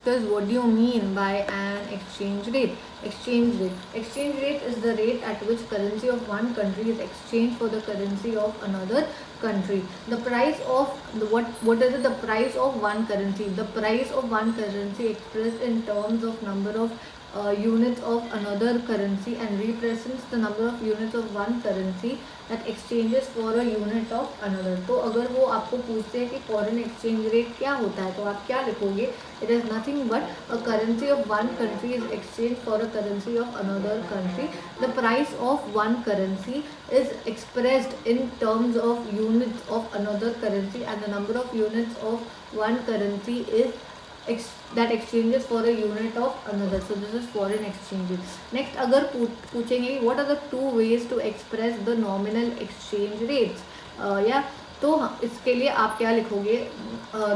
Because what do you mean by an exchange rate? Exchange rate is the rate at which currency of one country is exchanged for the currency of another country. The price of what is it? The price of one currency. The price of one currency expressed in terms of number of units of another currency and represents the number of units of one currency that exchanges for a unit of another. तो अगर वो आपको पूछते हैं कि foreign exchange rate क्या होता है तो आप क्या लिखोगे? It is nothing but a currency of one country is exchanged for a currency of another country. The price of one currency is expressed in terms of units of another currency and the number of units of one currency is that exchanges for a unit of another. So this is foreign exchange. Next अगर पूछेंगे what are the two ways to express the nominal exchange rates? या तो इसके लिए आप क्या लिखोगे?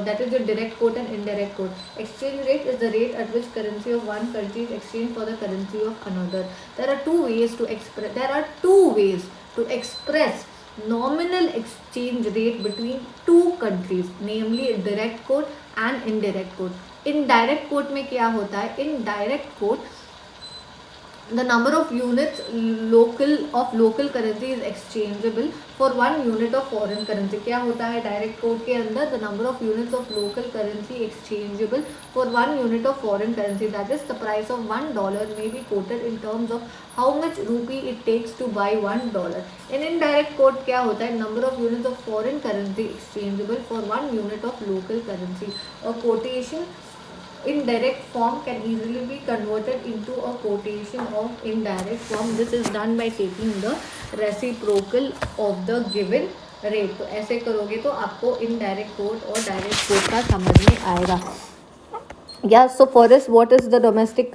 That is your direct quote and indirect quote. Exchange rate is the rate at which currency of one country is exchanged for the currency of another. There are two ways to express nominal exchange rate between two countries, namely direct quote and indirect quote. Indirect quote में क्या होता है? Indirect quote, the number of units of local currency is exchangeable for one unit of foreign currency. क्या होता है direct code के अंदर? the number of units of local currency exchangeable for one unit of foreign currency, that is the price of $1 may be quoted in terms of how much rupee it takes to buy $1. in indirect quote क्या होता है? number of units of foreign currency exchangeable for one unit of local currency. A quotation in direct form can easily be converted into a quotation of indirect form. This is done by taking the reciprocal of the given rate. तो ऐसे करोगे तो आपको indirect quote और direct quote का समझ में आएगा. Yeah, so for us, what is the domestic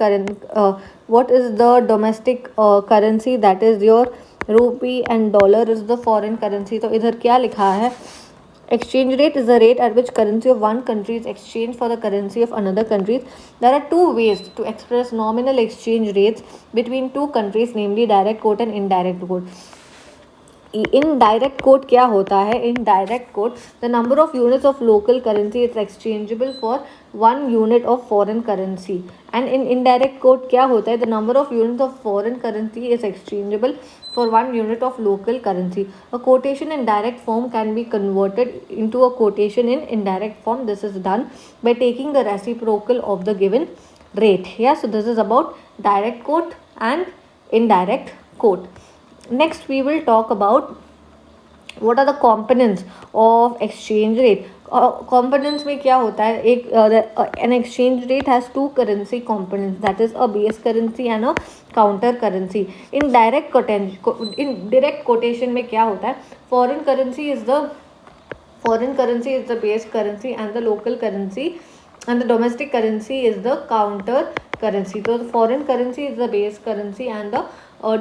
currency? That is your rupee and dollar is the foreign currency. तो इधर क्या लिखा है? Exchange rate is the rate at which currency of one country is exchanged for the currency of another country. There are two ways to express nominal exchange rates between two countries, namely direct quote and indirect quote. In direct quote क्या होता है? In direct quote, the number of units of local currency is exchangeable for one unit of foreign currency. And in indirect quote क्या होता है? The number of units of foreign currency is exchangeable for one unit of local currency. A quotation in direct form can be converted into a quotation in indirect form. This is done by taking the reciprocal of the given rate. Yeah, so this is about direct quote and indirect quote. Next we will talk about what are the components of exchange rate. Components में क्या होता है? An exchange rate has two currency components, that is a base currency and a counter currency. In direct quotation में क्या होता है? Foreign currency is the base currency and the local currency and the domestic currency is the counter currency. So the foreign currency is the base currency and the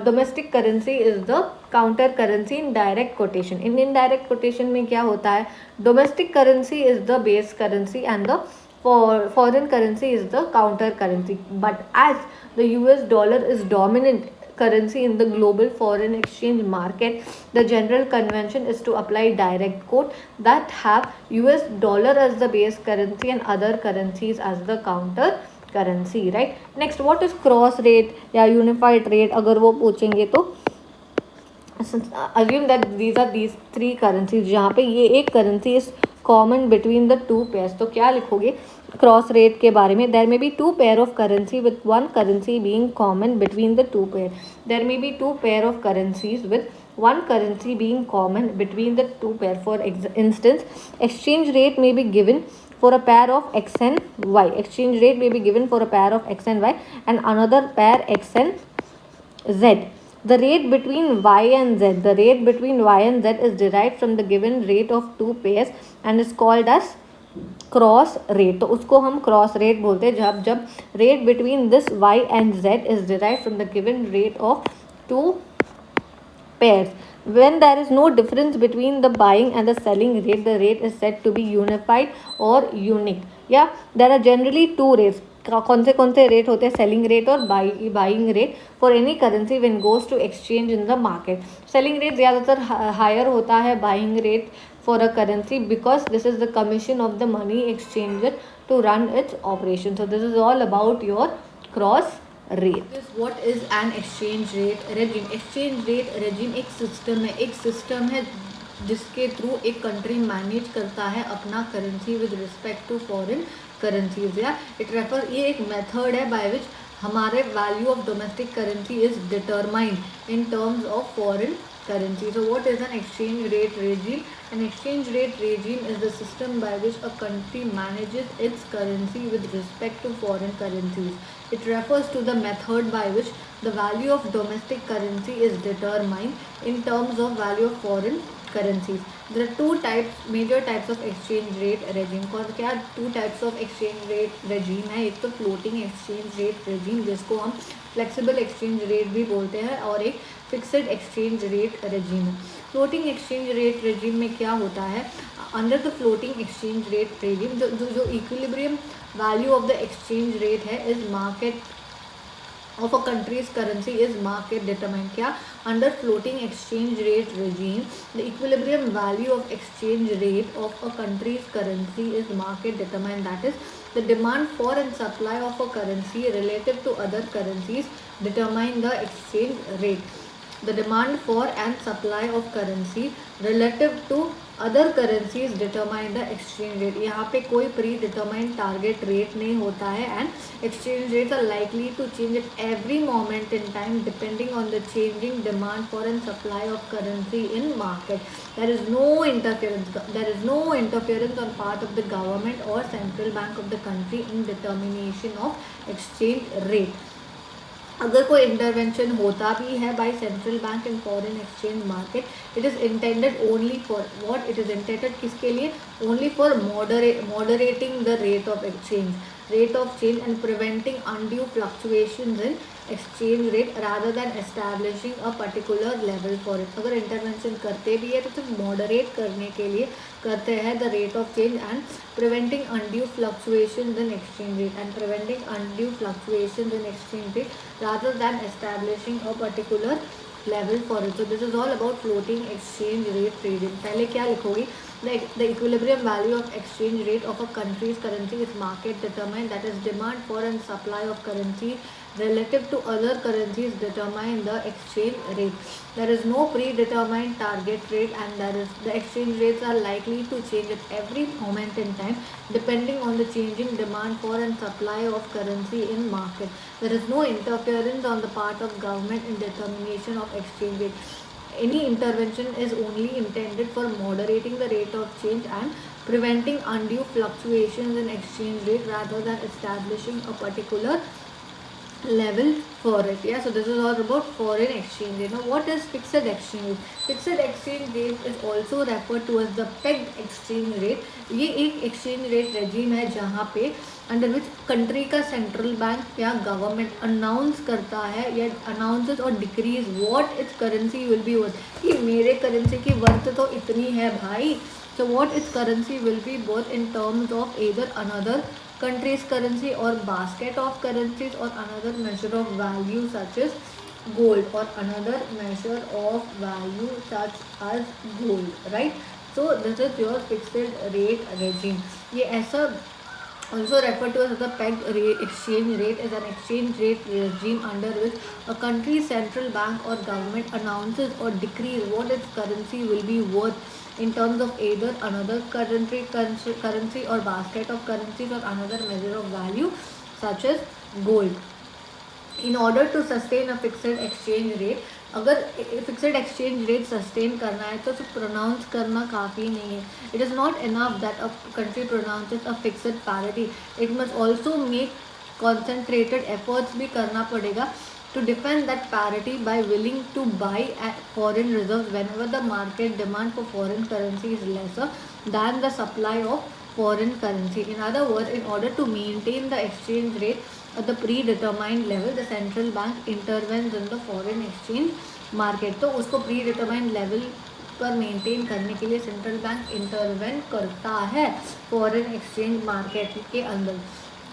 domestic currency is the counter currency in direct quotation. In indirect quotation में क्या होता है? Domestic currency is the base currency and the foreign currency is the counter currency. But as the US dollar is dominant currency in the global foreign exchange market, the general convention is to apply direct quote that have US dollar as the base currency and other currencies as the counter currency, right? Next, what is cross rate या unified rate? अगर वो पूछेंगे तो assume that these three currencies जहाँ पे ये एक currency is common between the two pairs. तो क्या लिखोगे क्रॉस रेट के बारे में? There may be two pair of currency with one currency being common between the two pair. There may be two pair of currencies with one currency being common between the two pair. For instance, exchange rate may be given for a pair of x and y. Exchange rate may be given for a pair of x and y and another pair x and z. The rate between y and z is derived from the given rate of two pairs and is called as cross rate. तो उसको हम cross rate बोलते हैं जब rate between this y and z is derive from the given rate of two pairs. When there is no difference between the buying and the selling rate, the rate is said to be unified or unique. Yeah, there are generally two rates. कौन से rate होते हैं? Selling rate और buying rate for any currency when goes to exchange in the market. Selling rate ज़्यादातर higher होता है buying rate for a currency because this is the commission of the money exchanger to run its operation. So this is all about your cross rate. What is an exchange rate regime? Exchange rate regime एक system है जिसके through एक country manage करता है अपना currency with respect to foreign currencies, या ये एक मेथड है बाय विच हमारे value of domestic currency is determined in terms of foreign currency. So what is an exchange rate regime? An exchange rate regime is the system by which a country manages its currency with respect to foreign currencies. It refers to the method by which the value of domestic currency is determined in terms of value of foreign currencies. There are major types of exchange rate regime. कौन क्या two types of exchange rate regime है? एक तो floating exchange rate regime जिसको हम flexible exchange rate भी बोलते हैं, और एक फिक्स्ड एक्सचेंज रेट regime है. फ्लोटिंग एक्सचेंज रेट regime में क्या होता है? Under the floating exchange rate regime जो equilibrium value of the exchange rate है is market of a country's currency is market determined. क्या? Under floating exchange rate regime, the equilibrium value of exchange rate of a country's currency is market determined. That is, the demand for and supply of a currency relative to other currencies determine the exchange rate. The demand for and supply of currency relative to other currencies determine the exchange rate. यहाँ पे कोई pre determined target rate नहीं होता है, and exchange rates are likely to change at every moment in time depending on the changing demand for and supply of currency in market. There is no interference on part of the government or central bank of the country in determination of exchange rate. अगर कोई intervention होता भी है by central bank in foreign exchange market, it is intended only for what? It is intended किसके लिए? Only for moderating the rate of change and preventing undue fluctuations in exchange rate rather then establishing a particular level for it. अगर intervention करते भी है तो सिर्फ moderate करने के लिए करते हैं the rate of change and preventing undue fluctuations in exchange rate rather than establishing a particular level for it. So this is all about floating exchange rate trading. पहले क्या लिखोगी? The equilibrium value of exchange rate of a country's currency is market determined. That is, demand for and supply of currency relative to other currencies determine the exchange rate. There is no predetermined target rate, and the exchange rates are likely to change at every moment in time depending on the changing demand for and supply of currency in market. There is no interference on the part of government in determination of exchange rate. Any intervention is only intended for moderating the rate of change and preventing undue fluctuations in exchange rate rather than establishing a particular level for it. Yeah, so this is all about foreign exchange rate. Now what is fixed exchange rate? Fixed exchange rate is also referred to as the pegged exchange rate. ये एक exchange rate regime है जहाँ पे under which country का central bank या government announce करता है या अनाउंसेस और decrease what it's currency will be worth, कि मेरे करेंसी की वर्थ तो इतनी है भाई. So what its currency will be both in terms of either another country's currency or basket of currencies or another measure of value such as gold or another measure of value such as gold, right? So this is your fixed rate regime. ये ऐसा also referred to as the pegged exchange rate is an exchange rate regime under which a country's central bank or government announces or decrees what its currency will be worth in terms of either another currency or basket of currencies or another measure of value such as gold. In order to sustain a fixed exchange rate, अगर fixed exchange rate sustain करना है तो सिर्फ pronounce करना काफ़ी नहीं है. It is not enough that a country pronounces a fixed parity. It must also make concentrated efforts भी करना पड़ेगा to defend that parity by willing to buy foreign reserves whenever the market demand for foreign currency is lesser than the supply of foreign currency. In other words, in order to maintain the exchange rate at the predetermined level, the central bank intervenes in the foreign exchange market. तो उसको predetermined level पर maintain करने के लिए central bank intervene करता है foreign exchange market के अंदर.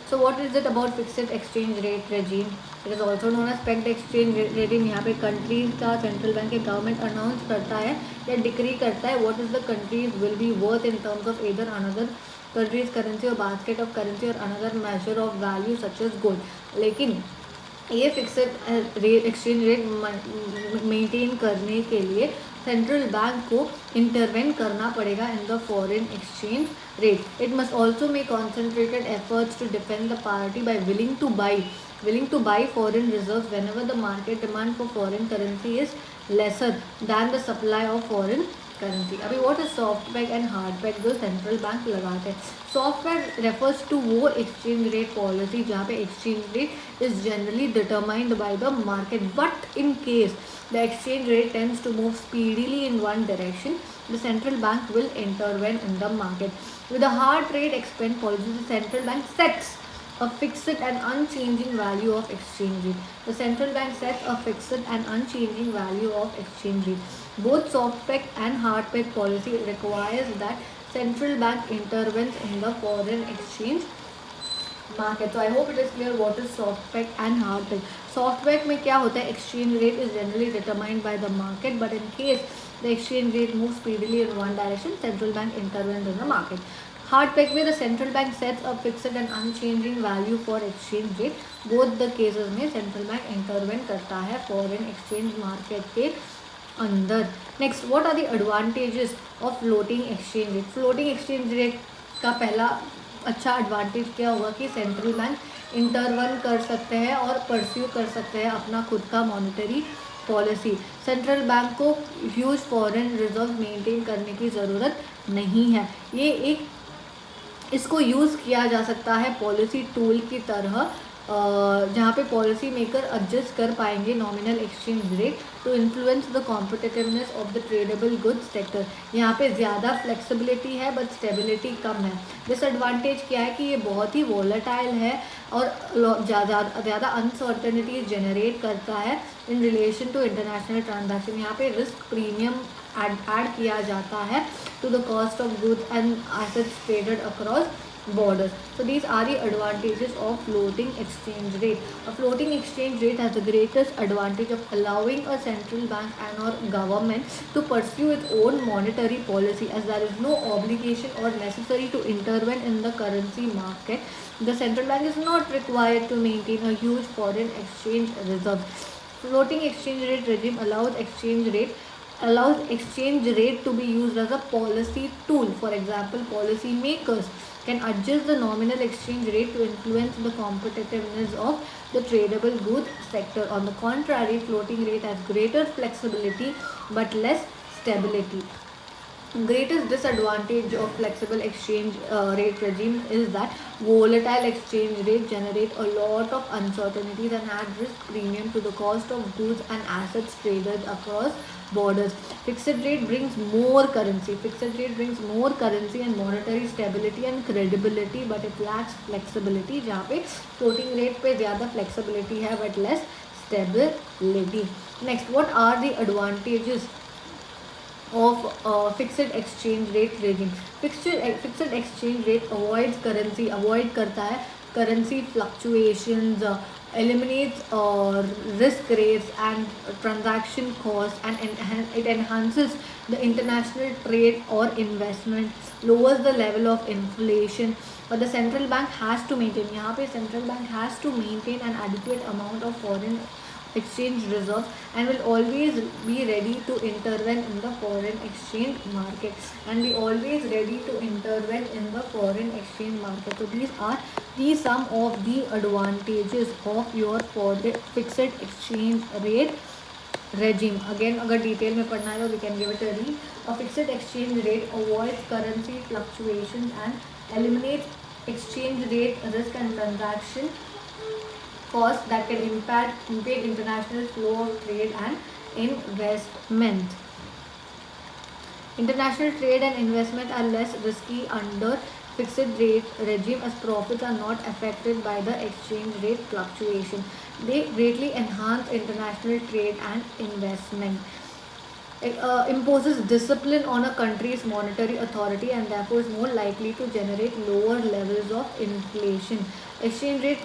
So what is it about fixed exchange rate regime? It is also known as pegged exchange regime. यहाँ पे कंट्री का सेंट्रल बैंक के गवर्नमेंट अनाउंस करता है या डिक्री करता है what is the country's will be worth in terms of either another country's currency or basket of currency or another measure of value such as gold. लेकिन ये fixed exchange rate maintain करने के लिए central bank को intervene करना पड़ेगा in the foreign exchange rate. It must also make concentrated efforts to defend the party by willing to buy foreign reserves whenever the market demand for foreign currency is lesser than the supply of foreign currency. अभी what is soft peg and hard peg जो central bank लगाते हैं. Soft peg refers to वो exchange rate policy जहाँ पे exchange rate is generally determined by the market, but in case the exchange rate tends to move speedily in one direction, the central bank will intervene in the market. With a hard rate expense policy, the central bank sets a fixed and unchanging value of exchange rate. The central bank sets a fixed and unchanging value of exchange rate. Both soft peg and hard peg policy requires that central bank intervenes in the foreign exchange market. So I hope it is clear what is soft peg and hard peg. Soft peg में क्या होता है, exchange rate is generally determined by the market, but in case the exchange rate moves speedily in one direction, central bank intervenes in the market. Hard peg में the central bank sets a fixed and unchanging value for exchange rate. Both the cases में central bank intervene करता है foreign exchange market के अंदर. Next, what are the advantages of floating exchange rate? Floating exchange rate का पहला अच्छा advantage क्या होगा कि सेंट्रल बैंक इंटरवन कर सकते हैं और परस्यू कर सकते हैं अपना खुद का मॉनेटरी पॉलिसी. सेंट्रल बैंक को ह्यूज फॉरेन रिजर्व मेंटेन करने की ज़रूरत नहीं है. ये एक इसको यूज़ किया जा सकता है पॉलिसी टूल की तरह, जहाँ पे पॉलिसी मेकर एडजस्ट कर पाएंगे nominal exchange rate to influence the competitiveness of the tradable goods sector. यहाँ पे ज़्यादा फ्लेक्सिबिलिटी है बट स्टेबिलिटी कम है. डिसएडवांटेज क्या है कि ये बहुत ही वॉलेटाइल है और ज़्यादा अनसर्टेनिटी जनरेट करता है in relation to international transaction. यहाँ पे रिस्क प्रीमियम ऐड किया जाता है to the cost of goods and assets traded across borders. So these are the advantages of floating exchange rate. A floating exchange rate has the greatest advantage of allowing a central bank and or government to pursue its own monetary policy, as there is no obligation or necessary to intervene in the currency market. The central bank is not required to maintain a huge foreign exchange reserve. Floating exchange rate regime allows exchange rate to be used as a policy tool. For example, policy makers can adjust the nominal exchange rate to influence the competitiveness of the tradable goods sector. On the contrary, floating rate has greater flexibility but less stability. Greatest disadvantage of flexible exchange rate regime is that volatile exchange rate generate a lot of uncertainties and add risk premium to the cost of goods and assets traded across borders. Fixed rate brings more currency and monetary stability and credibility, but it lacks flexibility. जहाँ पे floating rate पे ज़्यादा flexibility है but less stability. Next, what are the advantages of fixed exchange rate regime? Fixed exchange rate avoid करता है currency fluctuations, eliminates risk rates and transaction costs, and it enhances the international trade or investment, lowers the level of inflation. But the central bank has to maintain, यहाँ पे central bank has to maintain an adequate amount of foreign exchange reserves and will always be ready to intervene in the foreign exchange market, and be always ready to intervene in the foreign exchange market. So these are some of the advantages of your fixed exchange rate regime. Again, अगर detail में पढ़ना है तो we can give it a read. A fixed exchange rate avoids currency fluctuations and eliminates exchange rate risk and transaction costs that can impede international flow of trade and investment. International trade and investment are less risky under fixed rate regime, as profits are not affected by the exchange rate fluctuation. They greatly enhance international trade and investment. It imposes discipline on a country's monetary authority and therefore is more likely to generate lower levels of inflation. Exchange rate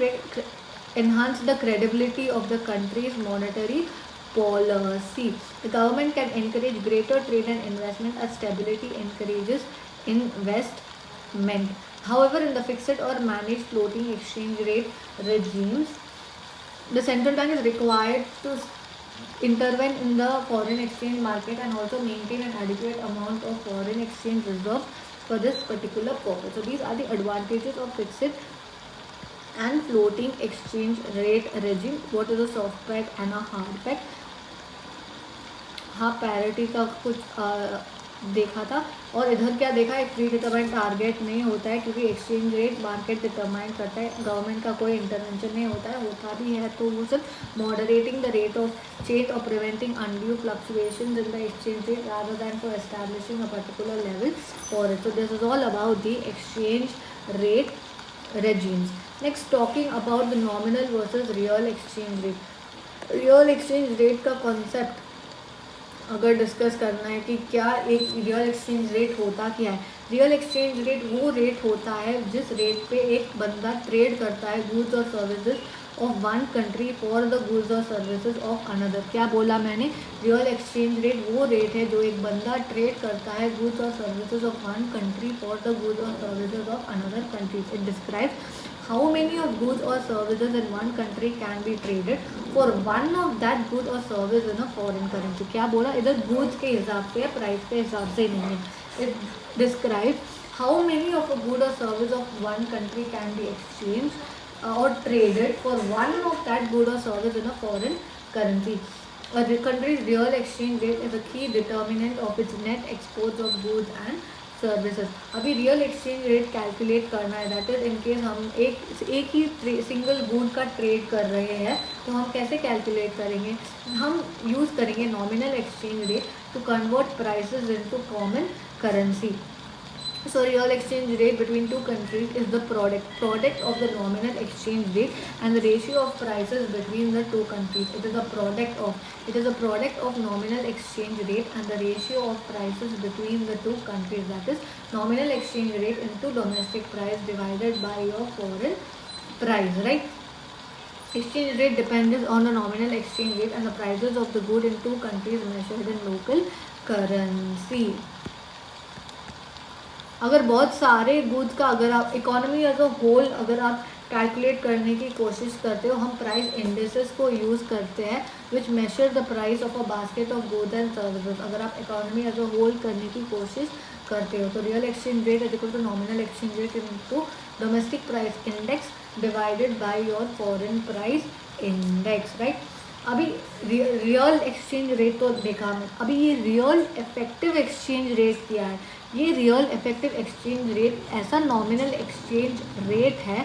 enhance the credibility of the country's monetary policy. The government can encourage greater trade and investment, as stability encourages investment. However, in the fixed or managed floating exchange rate regimes, the central bank is required to intervene in the foreign exchange market and also maintain an adequate amount of foreign exchange reserve for this particular purpose. So these are the advantages of fixed and floating exchange rate regime. What is a soft peg and a hard peg? हाँ, parity का कुछ देखा था, और इधर क्या देखा, एक प्री डिटरमाइंड टारगेट नहीं होता है क्योंकि एक्सचेंज रेट मार्केट डिटरमाइन करता है, गवर्नमेंट का कोई इंटरवेंशन नहीं होता है, होता भी है तो वो सिर्फ moderating the rate of change और preventing undue fluctuations in the exchange rate rather than for establishing a particular level for it. So this is all about the exchange rate regimes. Next, talking about the nominal versus real exchange rate. Real exchange rate का concept अगर discuss करना है कि क्या एक real exchange rate होता क्या है. रियल एक्सचेंज रेट वो रेट होता है जिस रेट पे एक बंदा ट्रेड करता है गुड्स और services of one country for the goods और सर्विसेज ऑफ अनदर. क्या बोला मैंने, रियल एक्सचेंज रेट वो रेट है जो एक बंदा ट्रेड करता है गुड्स और services of one country for the goods और services of another country. It describes how many of goods or services in one country can be traded for one of that good or service in a foreign currency. क्या बोला, इधर goods के हिसाब से price के हिसाब से नहीं है. It describes how many of a good or service of one country can be exchanged or traded for one of that good or service in a foreign currency. A country's real exchange rate is a key determinant of its net exports of goods and services. अभी real exchange rate calculate करना है, that is in case हम एक ही single good का trade कर रहे हैं तो हम कैसे कैलकुलेट करेंगे, हम यूज़ करेंगे nominal exchange rate to convert prices into common currency. So real exchange rate between two countries is the product of the nominal exchange rate and the ratio of prices between the two countries. It is a product of nominal exchange rate and the ratio of prices between the two countries. That is nominal exchange rate into domestic price divided by your foreign price, right? Exchange rate depends on the nominal exchange rate and the prices of the good in two countries measured in local currency. अगर बहुत सारे goods का अगर आप economy as a whole अगर आप calculate करने की कोशिश करते हो, हम प्राइस इंडेसेस को यूज़ करते हैं which measure the price of a basket of goods and services. अगर आप इकोनॉमी एज अ होल करने की कोशिश करते हो तो real exchange rate is equal to nominal exchange rate into domestic price index divided by your foreign price index, right. अभी real exchange rate तो देखा हमने, अभी ये रियल इफेक्टिव एक्सचेंज रेट क्या है. ये रियल इफेक्टिव एक्सचेंज रेट ऐसा नॉमिनल एक्सचेंज रेट है,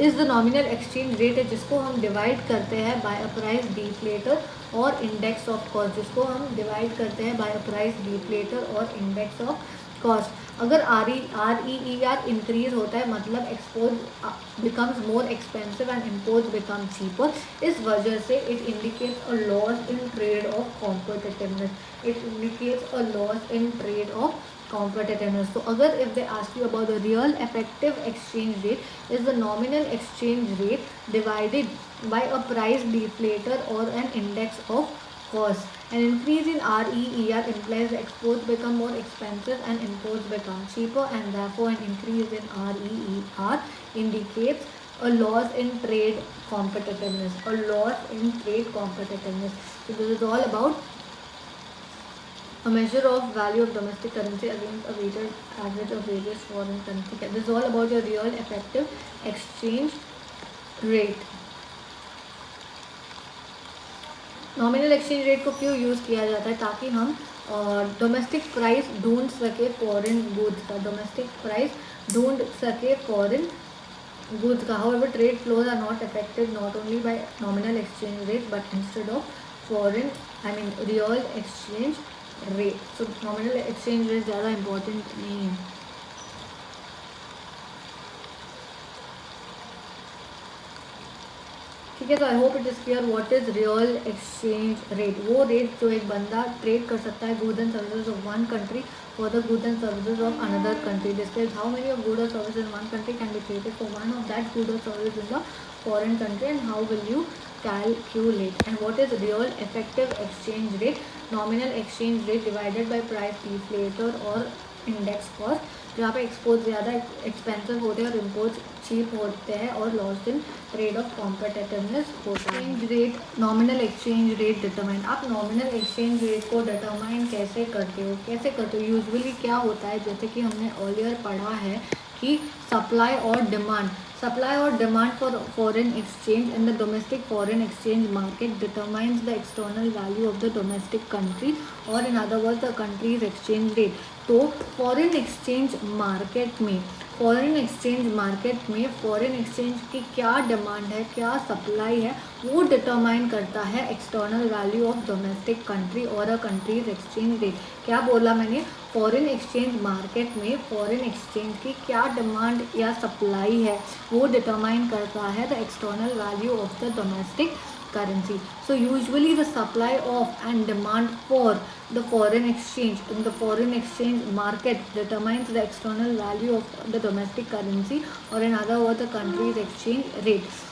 is the nominal exchange rate है जिसको हम डिवाइड करते हैं बाय अ प्राइस डिफ्लेटर और इंडेक्स ऑफ कॉस्ट, जिसको हम डिवाइड करते हैं बाय अ प्राइस डिफ्लेटर और इंडेक्स ऑफ कॉस्ट. अगर आर ई आर इंक्रीज होता है मतलब export becomes more expensive and import become cheaper. इस वजह से it indicates a loss in trade off competitiveness. It indicates a loss in trade off competitiveness. So agar if they ask you about the real effective exchange rate is the nominal exchange rate divided by a price deflator or an index of cost. An increase in REER implies the exports become more expensive and imports become cheaper, and therefore an increase in REER indicates a loss in trade competitiveness. A loss in trade competitiveness. So this is all about a measure of value of domestic currency against a weighted average of various foreign currency. This is all about your real effective exchange rate. Nominal exchange rate को क्यों use किया जाता है, ताकि हम domestic price ढूंढ सके foreign goods का, डोमेस्टिक प्राइस ढूंढ सके फॉरेन गुड्स का. However trade flows are not affected not only by nominal exchange rate but instead of foreign real exchange rate. So nominal exchange rate ज़्यादा important नहीं है. ठीक है, तो I hope it is clear what is real exchange rate. वो rate जो एक बंदा ट्रेड कर सकता है goods and services of one country for the goods and services of another country. Describes how many of good और services in one country can be traded for one of that good और service in the foreign country and how will you calculate. And what is real effective exchange rate? Nominal exchange rate divided by price deflator or index cost, जहाँ पे export ज़्यादा expensive होते हैं और import cheap होते हैं और loss in trade off competitiveness होता है। Exchange rate, nominal exchange rate determine, आप नॉमिनल एक्सचेंज रेट को डिटरमाइन कैसे करते हो? यूजुअली क्या होता है, जैसे कि हमने अर्लियर पढ़ा है कि सप्लाई और demand for foreign exchange in the domestic foreign exchange market determines the external value of the domestic country, or in other words the country's exchange rate. तो फॉरेन एक्सचेंज मार्केट में foreign exchange की क्या demand है, क्या supply है, वो determine करता है external value of domestic country और अ कंट्रीज एक्सचेंज रेट। क्या बोला मैंने? फॉरेन एक्सचेंज मार्केट में फॉरेन एक्सचेंज की क्या डिमांड या सप्लाई है, वो डिटरमाइन करता है the external value of the domestic currency. So usually the supply of and demand for the foreign exchange in the foreign exchange market determines the external value of the domestic currency, or in other words the country's exchange rate.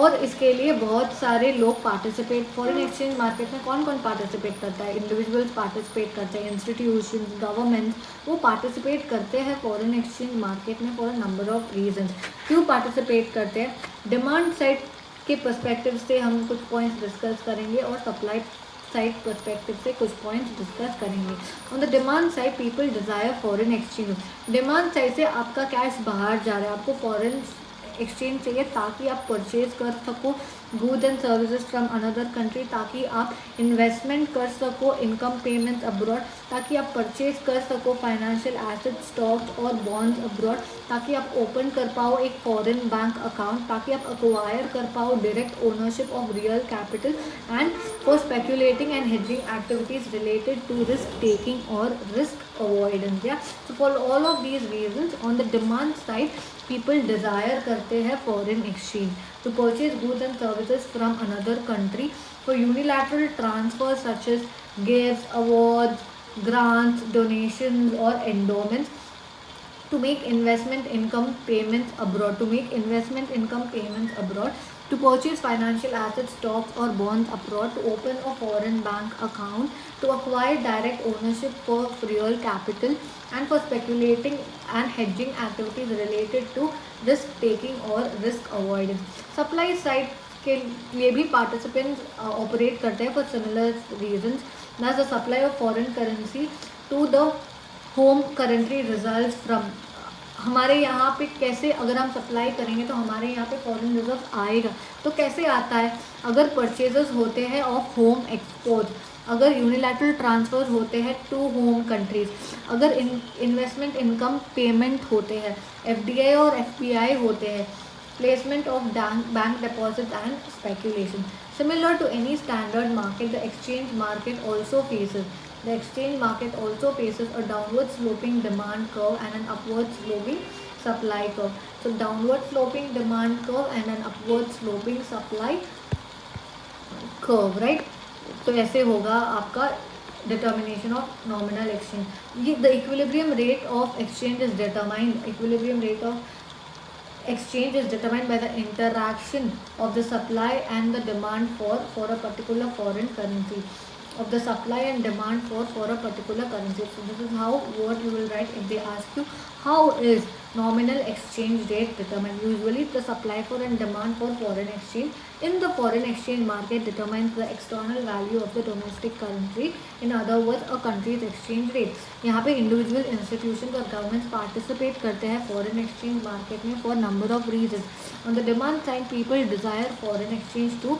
और इसके लिए बहुत सारे लोग participate, foreign exchange market में कौन कौन participate करता है? इंडिविजुअल्स पार्टिसिपेट करते हैं, इंस्टीट्यूशन, गवर्नमेंट, वो पार्टिसिपेट करते हैं फॉरेन एक्सचेंज मार्केट में for a number of reasons. क्यों पार्टिसिपेट करते हैं? डिमांड साइड के पर्सपेक्टिव से हम कुछ पॉइंट्स डिस्कस करेंगे और सप्लाई साइड पर्सपेक्टिव से कुछ पॉइंट्स डिस्कस करेंगे। On the demand side people desire foreign exchange. Demand side से आपका कैश बाहर जा रहा है, आपको फॉरेन एक्सचेंज चाहिए ताकि आप परचेज कर सको goods and services from another country, ताकि आप इन्वेस्टमेंट कर सको, इनकम पेमेंट अब्रॉड, ताकि आप परचेज कर सको फाइनेंशियल एसेट, स्टॉक्स और बॉन्ड्स अब्रॉड, ताकि आप ओपन कर पाओ एक फॉरेन बैंक अकाउंट, ताकि आप अक्वायर कर पाओ direct ownership of real capital, and for speculating and hedging activities related to risk taking और रिस्क अवॉइडेंस। या so for all of these reasons on the demand side people desire करते हैं foreign exchange to purchase goods and services from another country for unilateral transfer such as gifts, awards, grants, donations or endowments, to make investment income payments abroad, to purchase financial assets, stocks or bonds abroad, to open a foreign bank account, to acquire direct ownership for real capital, and for speculating and hedging activities related to risk taking or risk avoidance. Supply side के लिए भी participants operate करते हैं for similar reasons, that's the supply of foreign currency to the home currency result from. हमारे यहाँ पे कैसे, अगर हम सप्लाई करेंगे तो हमारे यहाँ पे फॉरेन रिजर्व आएगा, तो कैसे आता है? अगर परचेजेस होते हैं ऑफ होम एक्सपोर्ट, अगर यूनिलैटरल ट्रांसफर होते हैं टू होम कंट्रीज, अगर इन्वेस्टमेंट इनकम पेमेंट होते हैं, एफडीआई और एफपीआई होते हैं, placement of bank deposits and speculation. Similar to any standard market, the exchange market also faces a downward sloping demand curve and an upward sloping supply curve. So downward sloping demand curve and an upward sloping supply curve, right? तो ऐसे होगा आपका determination of nominal exchange. The equilibrium rate of exchange is determined. Equilibrium rate of exchange is determined by the interaction of the supply and the demand for a particular foreign currency, of the supply and demand for a particular currency. So this is how what you will write if they ask you how is nominal exchange rate determined. Usually the supply for and demand for foreign exchange in the foreign exchange market determines the external value of the domestic currency, in other words a country's exchange rate. यहाँ पे individual institution और governments participate करते हैं foreign exchange market में for number of reason. On the demand side people desire foreign exchange to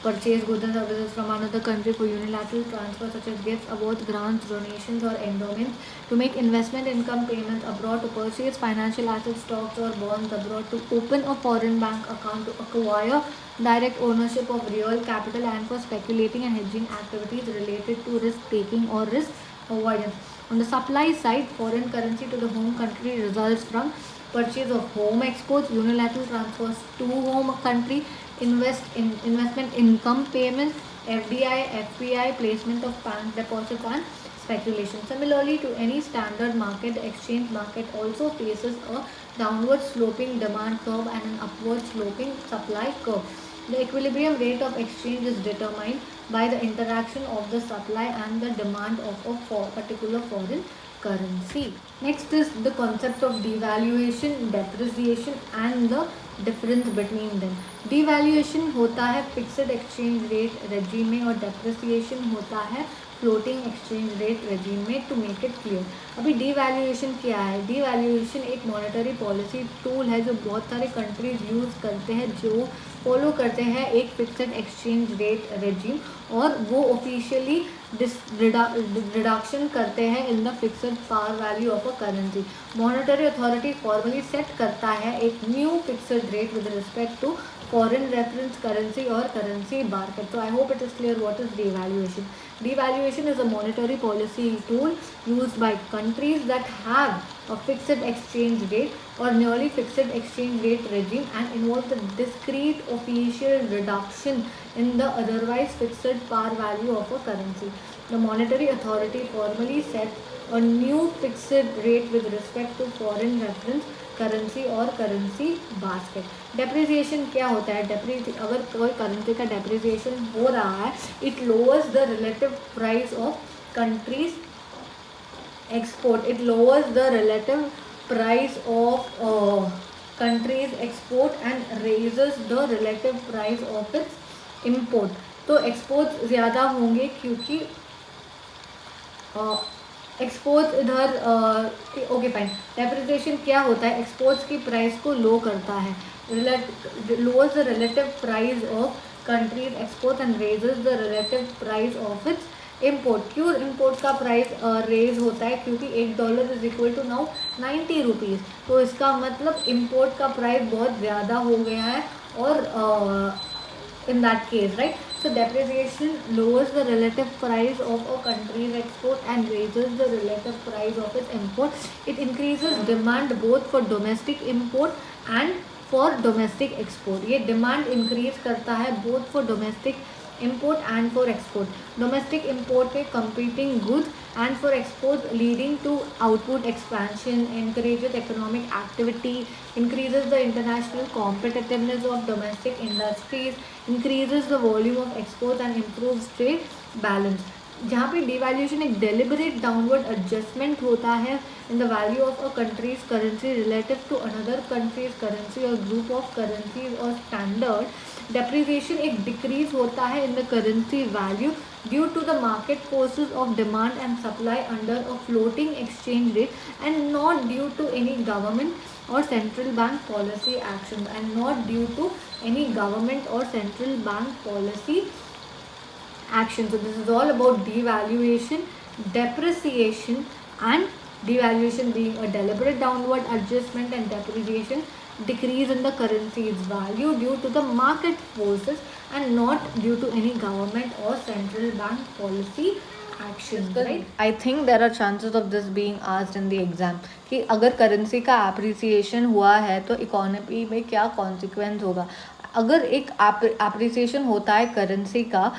purchase goods and services from another country for unilateral transfer such as gifts, awards, grants, donations or endowments, to make investment income payments abroad, to purchase financial assets, stocks or bonds abroad, to open a foreign bank account, to acquire direct ownership of real capital, and for speculating and hedging activities related to risk taking or risk avoidance. On the supply side, foreign currency to the home country results from purchase of home exports, unilateral transfers to home country, investment income payments, FDI, FPI, placement of bank deposits and speculation. Similarly to any standard market, the exchange market also faces a downward sloping demand curve and an upward sloping supply curve. The equilibrium rate of exchange is determined by the interaction of the supply and the demand of a particular foreign currency. Next is the concept of devaluation, depreciation and the difference between them. Devaluation होता है fixed exchange rate regime में और depreciation होता है floating exchange rate regime में. To make it clear, अभी devaluation क्या है? डीवैल्यूएशन एक मॉनेटरी पॉलिसी टूल है जो बहुत सारे कंट्रीज यूज़ करते हैं, जो फॉलो करते हैं एक फिक्स्ड एक्सचेंज रेट रेजिम, और वो ऑफिशियली रिडक्शन करते हैं in the fixed par value of a currency. Monetary authority formally set करता है एक new fixed rate with respect to foreign reference currency or currency basket. So I hope it is clear what is devaluation. Devaluation is a monetary policy tool used by countries that have a fixed exchange rate or nearly fixed exchange rate regime and involves a discrete official reduction in the otherwise fixed par value of a currency. The monetary authority formally sets a new fixed rate with respect to foreign reference currency और currency basket. Depreciation क्या होता है? अगर कोई currency का depreciation हो रहा है, it lowers the relative price of countries export. It lowers the relative price of countries export and raises the relative price of its import. तो एक्सपोर्ट ज़्यादा होंगे क्योंकि एक्सपोर्ट्स इधर ओके फाइन. डेप्रिसिएशन क्या होता है? एक्सपोर्ट्स की प्राइस को लो करता है, lowers the relative price of countries export and raises the relative price of its import. क्यों इम्पोर्ट का प्राइस रेज होता है? क्योंकि $1 is equal to now 90 rupees. तो इसका मतलब इम्पोर्ट का प्राइस बहुत ज़्यादा हो गया है, और in that case, right? So depreciation lowers the relative price of a country's export and raises the relative price of its import. It increases demand both for domestic import and for domestic export. ये demand increase करता है both for domestic import and for export. Domestic import में competing goods and for export leading to output expansion, encourages economic activity, increases the international competitiveness of domestic industries, increases the volume of exports and improves trade balance. जहाँ पे devaluation एक deliberate downward adjustment होता है in the value of a country's currency relative to another country's currency और group of currencies और standard. Depreciation एक decrease होता है in the currency value due to the market forces of demand and supply under a floating exchange rate and not due to any government or central bank policy actions, and not due to any government or central bank policy action. So this is all about devaluation, depreciation, and devaluation being a deliberate downward adjustment and depreciation decrease in the currency's value due to the market forces and not due to any government or central bank policy action. Right? I think there are chances of this being asked in the exam कि अगर currency का appreciation हुआ है तो economy में क्या consequence होगा. अगर एक एप्रिसिएशन होता है करेंसी का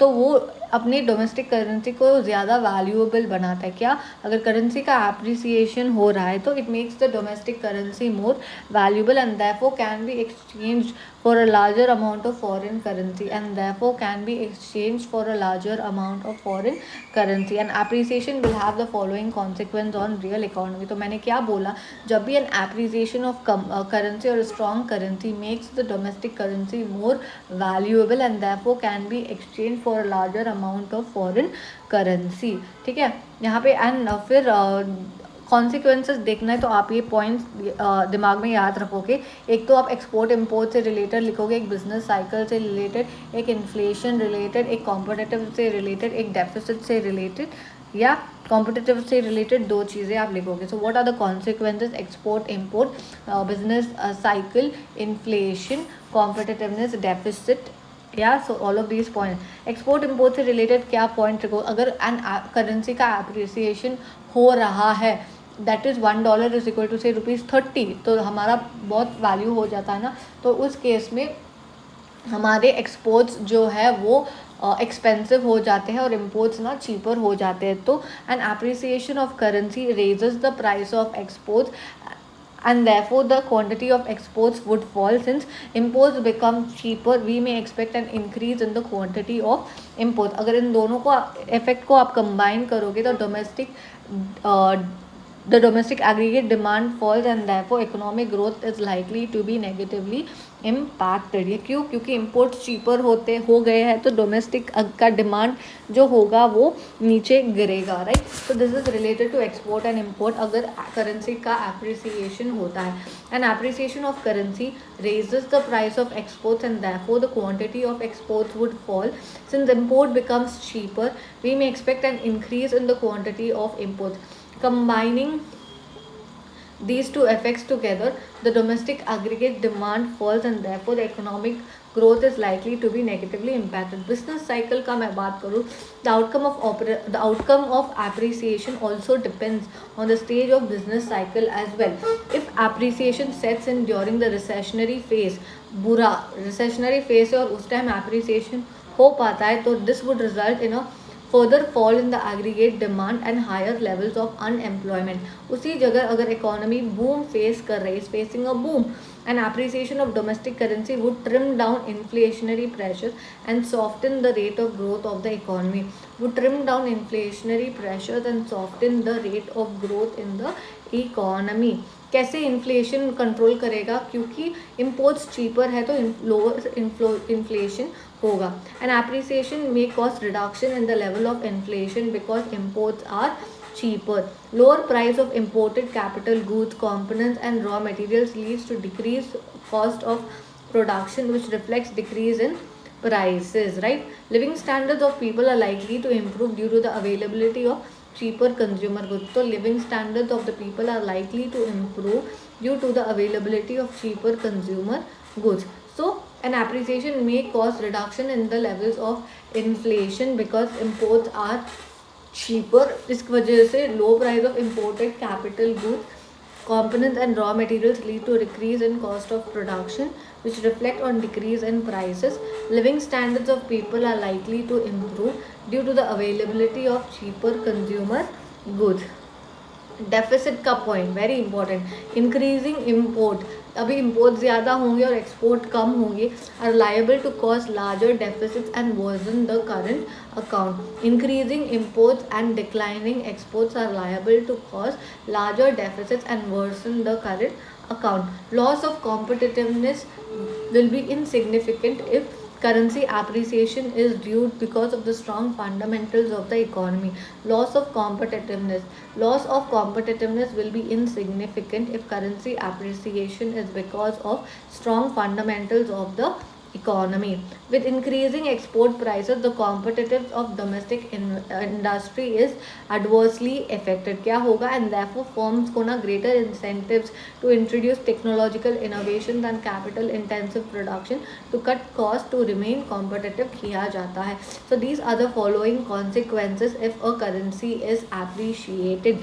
तो वो अपने डोमेस्टिक करेंसी को ज़्यादा वैल्यूएबल बनाता है. क्या? अगर करेंसी का एप्रिसिएशन हो रहा है तो it makes the domestic currency more valuable and therefore can be exchange for a larger amount of foreign currency and therefore can be exchanged for a larger amount of foreign currency, and appreciation will have the following consequence on real economy. तो मैंने क्या बोला? जब भी an appreciation of currency or a strong currency makes the domestic currency more valuable and therefore can be exchanged for a larger amount of foreign currency. ठीक है, यहाँ पे एंड फिर कॉन्सिक्वेंसेस देखना है तो आप ये पॉइंट्स दिमाग में याद रखोगे. एक तो आप एक्सपोर्ट इम्पोर्ट से रिलेटेड लिखोगे, एक बिजनेस साइकिल से रिलेटेड, एक इन्फ्लेशन रिलेटेड, एक कॉम्पिटिटिव से रिलेटेड, एक डेफिसिट से रिलेटेड या कॉम्पिटिटिव से रिलेटेड. दो चीज़ें आप लिखोगे. So what are the consequences? Export import, business cycle, inflation, competitiveness, deficit. या so all of these point. Export import से रिलेटेड क्या पॉइंट रखो? अगर एन करेंसी का एप्रिसिएशन हो रहा है that is $1 is equal to say ₹30, तो हमारा बहुत वैल्यू हो जाता है ना. तो उस केस में हमारे एक्सपोर्ट्स जो है वो एक्सपेंसिव हो जाते हैं और इम्पोर्ट्स ना चीपर हो जाते हैं. तो an appreciation of currency raises the price of exports and therefore the quantity of exports would fall. Since imports become cheaper, we may expect an increase in the quantity of imports. अगर इन दोनों को effect को आप combine करोगे तो domestic uh, the domestic aggregate demand falls and therefore economic growth is likely to be negatively impacted. ये क्यों? क्योंकि imports cheaper हो गए हैं तो domestic का demand जो होगा वो नीचे गिरेगा, right? So this is related to export and import. अगर currency का appreciation होता है, an appreciation of currency raises the price of exports and therefore the quantity of exports would fall. Since import becomes cheaper, we may expect an increase in the quantity of imports. Combining these two effects together, the domestic aggregate demand falls and therefore the economic growth is likely to be negatively impacted. Business cycle का मैं बात करूँ, the outcome of appreciation also depends on the stage of business cycle as well. If appreciation sets in during the recessionary phase, बुरा recessionary phase है और उस time appreciation हो पाता है तो this would result in a further fall in the aggregate demand and higher levels of unemployment. उसी जगह अगर economy boom face कर रही is facing a boom, an appreciation of domestic currency would trim down inflationary pressures and soften the rate of growth of the economy. Would trim down inflationary pressures and soften the rate of growth in the economy. कैसे inflation control करेगा? क्योंकि imports cheaper है तो lower inflation होगा. And appreciation may cause reduction in the level of inflation because imports are cheaper. Lower price of imported capital goods, components and raw materials leads to decreased cost of production which reflects decrease in prices, right? Living standards of people are likely to improve due to the availability of cheaper consumer goods. So living standards of the people are likely to improve due to the availability of cheaper consumer goods. So an appreciation may cause reduction in the levels of inflation because imports are cheaper. इस वजह से low price of imported capital goods, components and raw materials lead to decrease in cost of production which reflect on decrease in prices. Living standards of people are likely to improve due to the availability of cheaper consumer goods. Deficit का point very important. Increasing import, अभी import ज़्यादा होंगे और export कम होंगे, are liable to cause larger deficits and worsen the current account. Increasing imports and declining exports are liable to cause larger deficits and worsen the current account. Loss of competitiveness will be insignificant if currency appreciation is due because of the strong fundamentals of the economy. Loss of competitiveness will be insignificant if currency appreciation is because of strong fundamentals of the economy. With increasing export prices, the competitiveness of domestic industry is adversely affected. क्या होगा? And therefore firms को ना greater incentives to introduce technological innovations and capital intensive production to cut cost to remain competitive किया जाता है. So these are the following consequences if a currency is appreciated.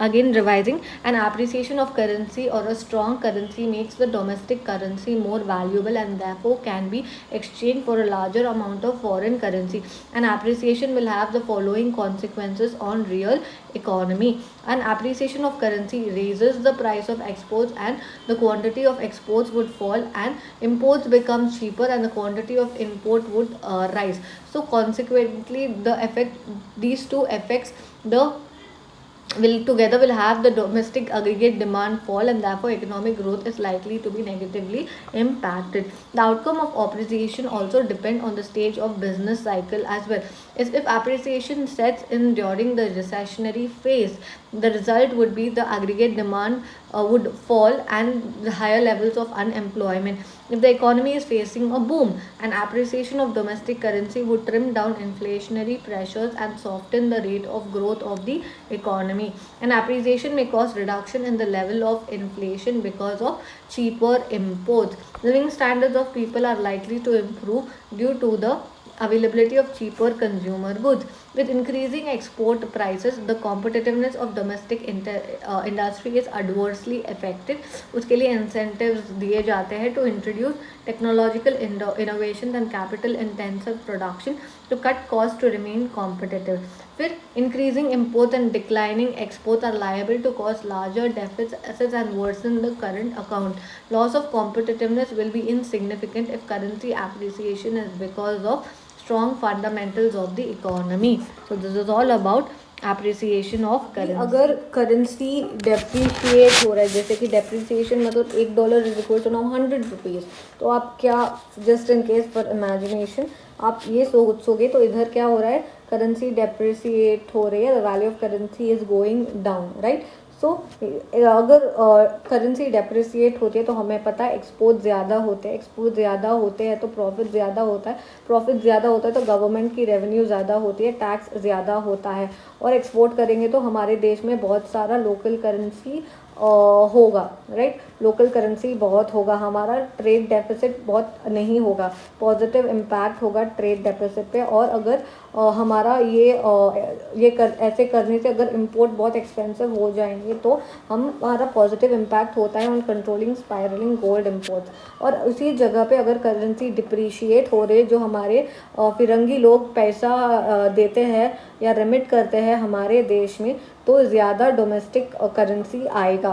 Again revising, an appreciation of currency or a strong currency makes the domestic currency more valuable and therefore can be exchanged for a larger amount of foreign currency. An appreciation will have the following consequences on real economy. An appreciation of currency raises the price of exports and the quantity of exports would fall, and imports become cheaper and the quantity of import would rise. So consequently these two effects will have the domestic aggregate demand fall and therefore economic growth is likely to be negatively impacted. The outcome of appreciation also depend on the stage of business cycle as well. If appreciation sets in during the recessionary phase, the result would be the aggregate demand would fall and the higher levels of unemployment. If the economy is facing a boom, an appreciation of domestic currency would trim down inflationary pressures and soften the rate of growth of the economy. An appreciation may cause reduction in the level of inflation because of cheaper imports. Living standards of people are likely to improve due to the availability of cheaper consumer goods. With increasing export prices, the competitiveness of domestic industry is adversely affected. उसके लिए incentives दिए जाते हैं to introduce technological innovations and capital intensive production to cut costs to remain competitive. फिर increasing imports and declining exports are liable to cause larger deficits and worsen the current account. Loss of competitiveness will be insignificant if currency appreciation is because of strong fundamentals of the economy. So this is all about appreciation of currency. अगर currency depreciate हो रहा है, जैसे कि depreciation मतलब $1 is equal to now 100 rupees, तो आप क्या, just in case for imagination आप ये सोचोगे, तो इधर क्या हो रहा है, करेंसी डेप्रिसिएट हो रही है, the value of currency is going down, right. So अगर करेंसी डेप्रिसिएट होती है तो हमें पता है एक्सपोर्ट ज़्यादा होते हैं, एक्सपोर्ट ज़्यादा होते हैं तो प्रॉफिट ज़्यादा होता है, प्रॉफिट ज़्यादा होता है तो गवर्नमेंट की रेवेन्यू ज़्यादा होती है, टैक्स ज़्यादा होता है, और एक्सपोर्ट करेंगे तो हमारे देश में बहुत सारा लोकल करेंसी होगा, राइट। लोकल करेंसी बहुत होगा, हमारा ट्रेड डेफिसिट बहुत नहीं होगा, पॉजिटिव इम्पैक्ट होगा ट्रेड डेफिसिट पे। और अगर हमारा ऐसे करने से अगर इंपोर्ट बहुत एक्सपेंसिव हो जाएंगे तो हमारा पॉजिटिव इम्पैक्ट होता है on controlling spiralling gold imports. और उसी जगह पे अगर करेंसी डिप्रिशिएट हो रहे, जो हमारे फिरंगी लोग पैसा देते हैं या रेमिट करते हैं हमारे देश में, तो ज़्यादा डोमेस्टिक करेंसी आएगा,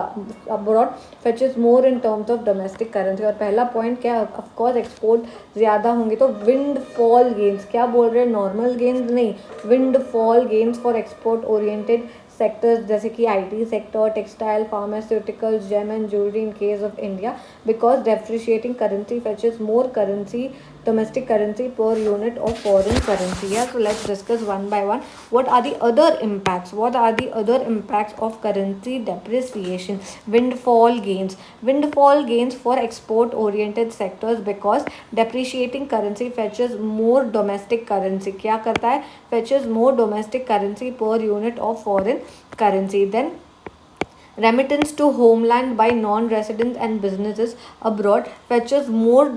abroad फेचेस more in terms of domestic currency. और पहला पॉइंट क्या, ऑफ कोर्स एक्सपोर्ट ज़्यादा होंगे तो विंड फॉल गेन्स, क्या बोल रहे हैं, नॉर्मल गेन्स नहीं, windfall gains for export oriented sectors, जैसे कि IT sector, textile, pharmaceuticals, gem and jewellery in case of India, because depreciating currency fetches more currency, domestic currency per unit of foreign currency. Yeah, so let's discuss one by one. What are the other impacts? What are the other impacts of currency depreciation? Windfall gains. Windfall gains for export oriented sectors, because depreciating currency fetches more domestic currency. क्या करता है, fetches more domestic currency per unit of foreign currency. Then remittance to homeland by non-residents and businesses abroad fetches more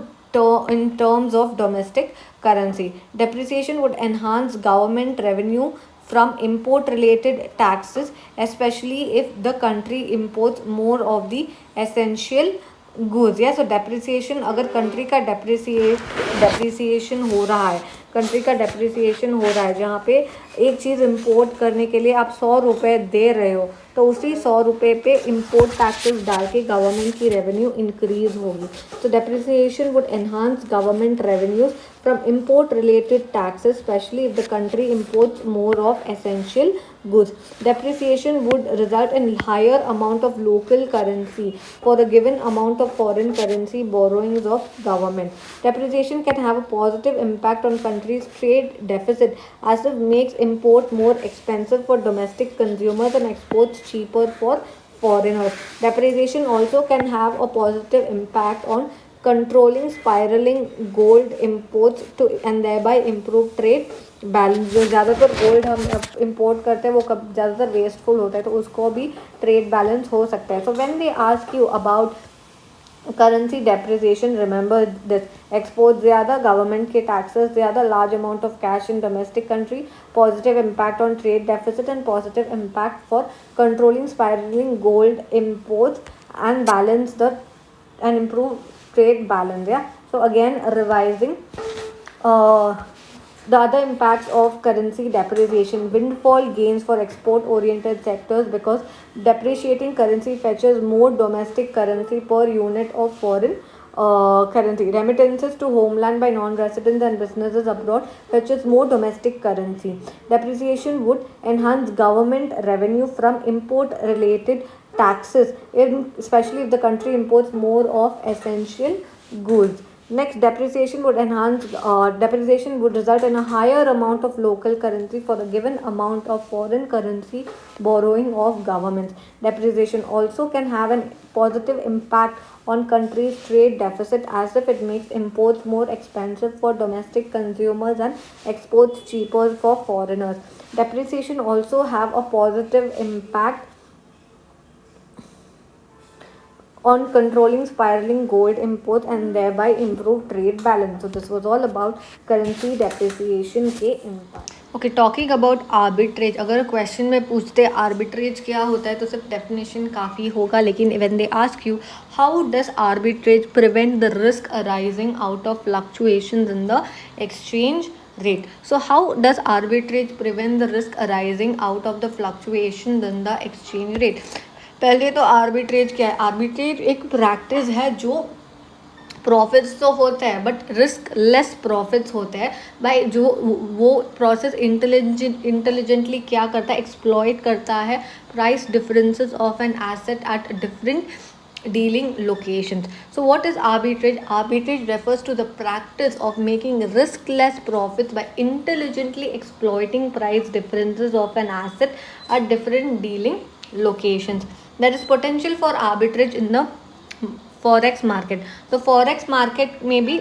in terms of domestic currency. Depreciation would enhance government revenue from import related taxes, especially if the country imports more of the essential goods. या सो depreciation, अगर country का depreciation हो रहा है, country का depreciation हो रहा है, जहाँ पे एक चीज़ इंपोर्ट करने के लिए आप 100 रुपये दे रहे हो, तो उसी 100 रुपये पे इंपोर्ट टैक्सेस डाल के गवर्नमेंट की रेवेन्यू इंक्रीज होगी। तो depreciation would enhance government revenues from import related taxes, especially if the country imports more of essential goods. Depreciation would result in higher amount of local currency for a given amount of foreign currency borrowings of government. Depreciation can have a positive impact on country's trade deficit, as it makes import more expensive for domestic consumers and exports cheaper for foreigners. Depreciation also can have a positive impact on controlling spiraling gold imports to and thereby improve trade balance. जो ज़्यादातर gold हम import करते हैं वो कब ज़्यादातर wasteful होता है, तो उसको भी ट्रेड बैलेंस हो सकता है। So when they ask you about currency depreciation, remember this, export ज़्यादा, गवर्नमेंट के टैक्सेस ज़्यादा, large amount of cash in domestic country, positive impact on trade deficit and positive impact for controlling spiralling gold imports and balance the and improve trade balance. Yeah, so again revising the other impacts of currency depreciation: windfall gains for export oriented sectors, because depreciating currency fetches more domestic currency per unit of foreign currency. Remittances to homeland by non-residents and businesses abroad fetches more domestic currency. Depreciation would enhance government revenue from import related taxes, especially if the country imports more of essential goods. Next, depreciation would result in a higher amount of local currency for a given amount of foreign currency borrowing of governments. Depreciation also can have a positive impact on country's trade deficit, as if it makes imports more expensive for domestic consumers and exports cheaper for foreigners. Depreciation also have a positive impact on controlling spiraling gold imports and thereby improve trade balance. So this was all about currency depreciation के impact. Okay, talking about arbitrage, अगर question में पूछते arbitrage क्या होता है तो सिर्फ definition काफ़ी होगा, लेकिन when they ask you how does arbitrage prevent the risk arising out of fluctuations in the exchange rate. So how does arbitrage prevent the risk arising out of the fluctuations in the exchange rate? पहले तो arbitrage क्या है, arbitrage एक practice है जो profits तो होते हैं बट रिस्क लेस प्रॉफिट्स होते हैं भाई। जो वो प्रोसेस इंटेलिजेंटली क्या करता है, एक्सप्लॉइट करता है price differences of an asset at different dealing locations. So what is arbitrage? Arbitrage refers to the practice of making riskless profits by intelligently exploiting price differences of an asset at different dealing locations. There is potential for arbitrage in the forex market. तो forex market में भी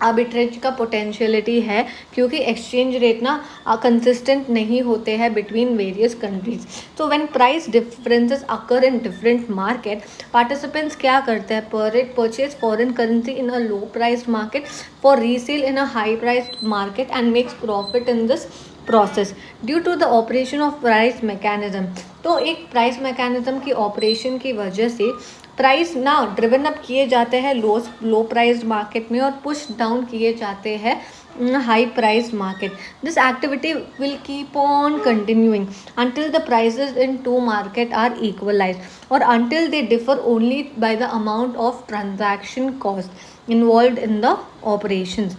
arbitrage का potentiality है क्योंकि exchange rate ना consistent नहीं होते हैं बिटवीन वेरियस कंट्रीज। तो when price differences occur in different market, participants क्या करते हैं, purchase foreign currency in a low price market for resale in a high price market and makes profit in this process due to the operation of price mechanism. तो एक price mechanism की operation की वजह से price ना driven up किए जाते हैं लो प्राइस मार्केट में और पुश डाउन किए जाते हैं high price market. This activity will keep on continuing until the prices in two market are equalized or until they differ only by the amount of transaction cost involved in the operations.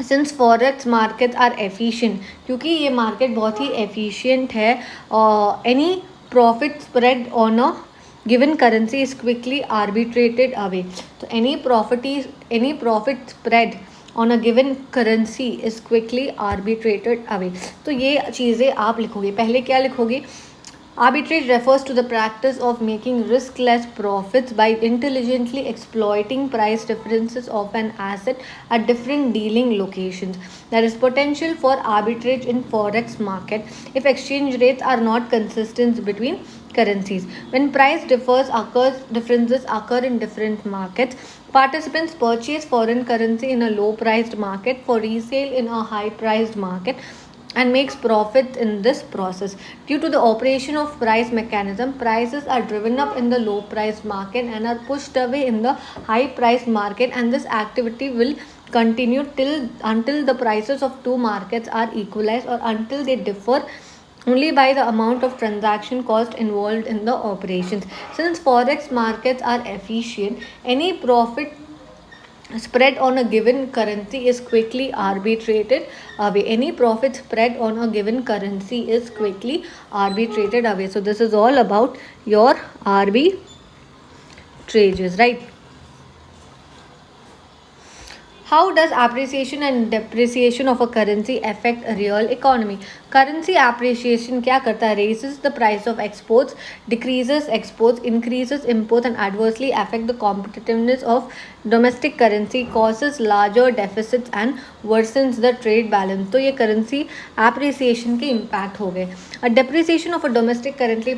Since forex markets are efficient, क्योंकि ये market बहुत ही efficient है, any profit spread on a given currency is quickly arbitrated away. So any profit spread on a given currency is quickly arbitrated away. तो ये चीज़ें आप लिखोगे। पहले क्या लिखोगे, arbitrage refers to the practice of making riskless profits by intelligently exploiting price differences of an asset at different dealing locations. There is potential for arbitrage in forex market if exchange rates are not consistent between currencies. When price differences occur in different markets, participants purchase foreign currency in a low priced market for resale in a high priced market and makes profit in this process. Due to the operation of price mechanism, prices are driven up in the low priced market and are pushed away in the high priced market, and this activity will continue until the prices of two markets are equalized or until they differ only by the amount of transaction cost involved in the operations. Since forex markets are efficient, any profit spread on a given currency is quickly arbitrated away. Any profit spread on a given currency is quickly arbitrated away. So this is all about your arbitrages, right? How does appreciation and depreciation of a currency affect a real economy? Currency appreciation क्या करता है? Raises the price of exports, decreases exports, increases imports, and adversely affect the competitiveness of domestic currency, causes larger deficits and worsens the trade balance. तो ये currency appreciation के impact हो गए. A depreciation of a domestic currency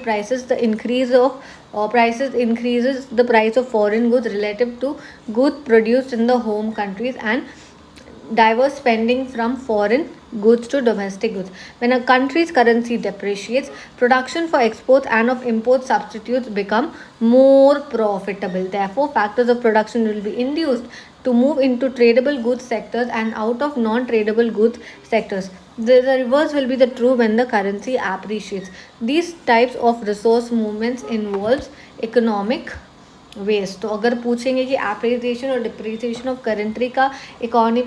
increases the price of foreign goods relative to goods produced in the home countries and diverse spending from foreign goods to domestic goods. When a country's currency depreciates, production for exports and of import substitutes become more profitable. Therefore, factors of production will be induced to move into tradable goods sectors and out of non-tradable goods sectors. The reverse will be the true when the currency appreciates. These types of resource movements involves economic waste. तो अगर पूछेंगे कि appreciation और depreciation of currency का economy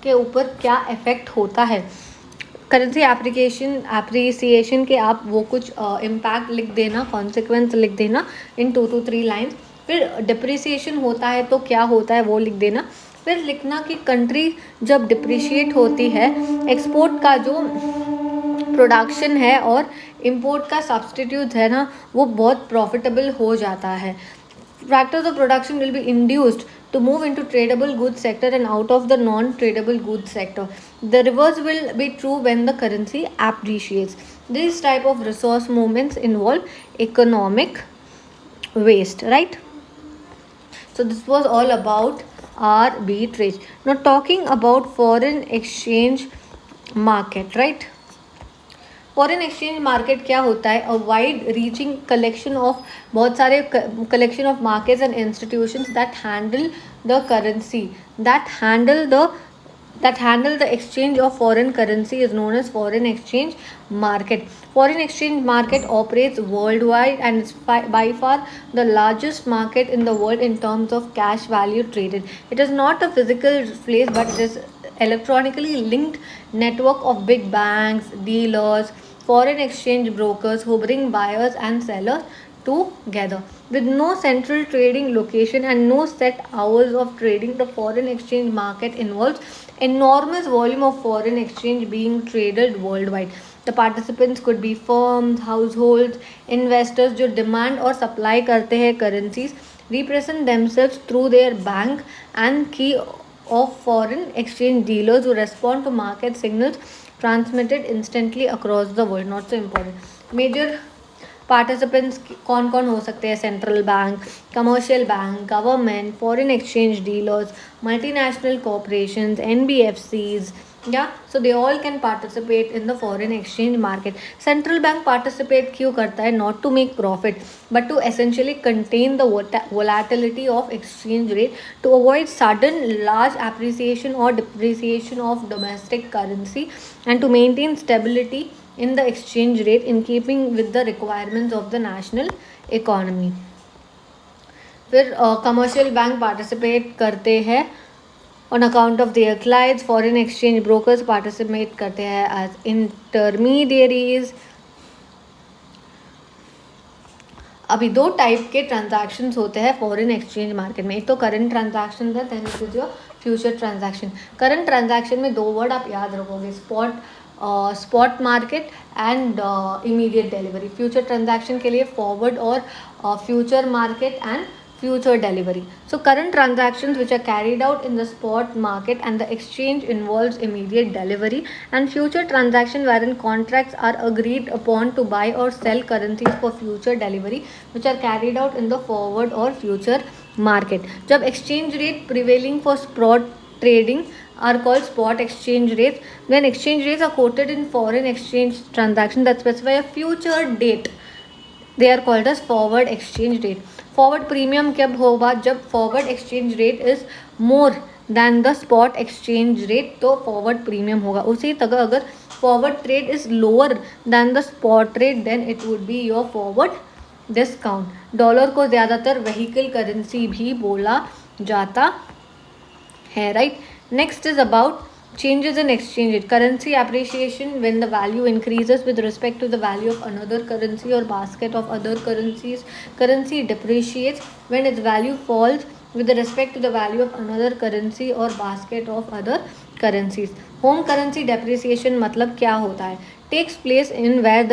के ऊपर क्या effect होता है, करेंसी एप्रिसिएशन के आप वो कुछ इम्पैक्ट लिख देना, कॉन्सिक्वेंस लिख देना इन 2 to 3 लाइन्स। फिर डिप्रिसिएशन होता है तो क्या होता है वो लिख देना। फिर लिखना कि कंट्री जब डिप्रिशिएट होती है, एक्सपोर्ट का जो प्रोडक्शन है और इम्पोर्ट का सब्सटीट्यूट है ना, वो बहुत प्रॉफिटेबल हो जाता है। Factors of production will be induced to move into tradable goods sector and out of the non-tradable goods sector. The reverse will be true when the currency appreciates. These type of resource movements involve economic waste, right? So this was all about arbitrage. Now talking about foreign exchange market, right? Foreign exchange market क्या होता है? A wide reaching collection of, बहुत सारे collection of markets and institutions that handle the currency, that handle the that handle the exchange of foreign currency is known as foreign exchange market. Foreign exchange market operates worldwide and is by far the largest market in the world in terms of cash value traded. It is not a physical place, but it is electronically linked network of big banks, dealers, foreign exchange brokers who bring buyers and sellers together. With no central trading location and no set hours of trading, the foreign exchange market involves enormous volume of foreign exchange being traded worldwide. The participants could be firms, households, investors जो demand और supply करते हैं currencies, represent themselves through their bank and key of foreign exchange dealers who respond to market signals transmitted instantly across the world. Not so important. Major participants कौन कौन हो सकते हैं? Central bank, commercial bank, government, foreign exchange dealers, multinational corporations, NBFCs. Yeah, so they all can participate in the foreign exchange market. Central bank participate क्यों करता है? Not to make profit, but to essentially contain the volatility of exchange rate, to avoid sudden large appreciation or depreciation of domestic currency, and to maintain stability in the exchange rate in keeping with the requirements of the national economy. फिर commercial bank participate करते हैं on account of their clients. Foreign exchange brokers participate करते हैं as intermediaries. अभी दो type के transactions होते हैं फॉरेन एक्सचेंज मार्केट में. एक तो करंट ट्रांजैक्शन है, then it is your future transaction. Current transaction में दो वर्ड आप याद रखोगे, spot market and immediate delivery. Future transaction के लिए फॉरवर्ड और future market and future delivery. So current transactions which are carried out in the spot market and the exchange involves immediate delivery, and future transaction wherein contracts are agreed upon to buy or sell currencies for future delivery which are carried out in the forward or future market. जब exchange rate prevailing for spot trading are called spot exchange rates. When exchange rates are quoted in foreign exchange transaction that specify a future date, they are called as forward exchange rate. Forward premium कब होगा? जब forward exchange rate is more than the spot exchange rate, तो forward premium होगा. उसी तरह अगर forward rate is lower than the spot rate, then it would be your forward discount. Dollar को ज़्यादातर व्हीकल करेंसी भी बोला जाता है, right. Next is about changes in exchange rate. Currency appreciation when the value increases with respect to the value of another currency or basket of other currencies. Currency depreciates when its value falls with respect to the value of another currency or basket of other currencies. Home currency depreciation मतलब क्या होता है? Takes place in where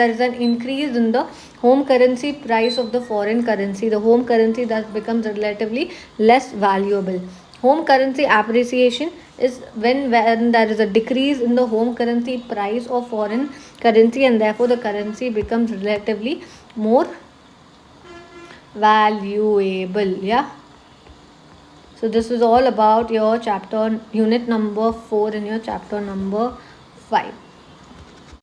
there is an increase in the home currency price of the foreign currency. The home currency thus becomes relatively less valuable. Home currency appreciation is when there is a decrease in the home currency price of foreign currency, and therefore the currency becomes relatively more valuable. Yeah. So this is all about your chapter unit number 4 and your chapter number 5.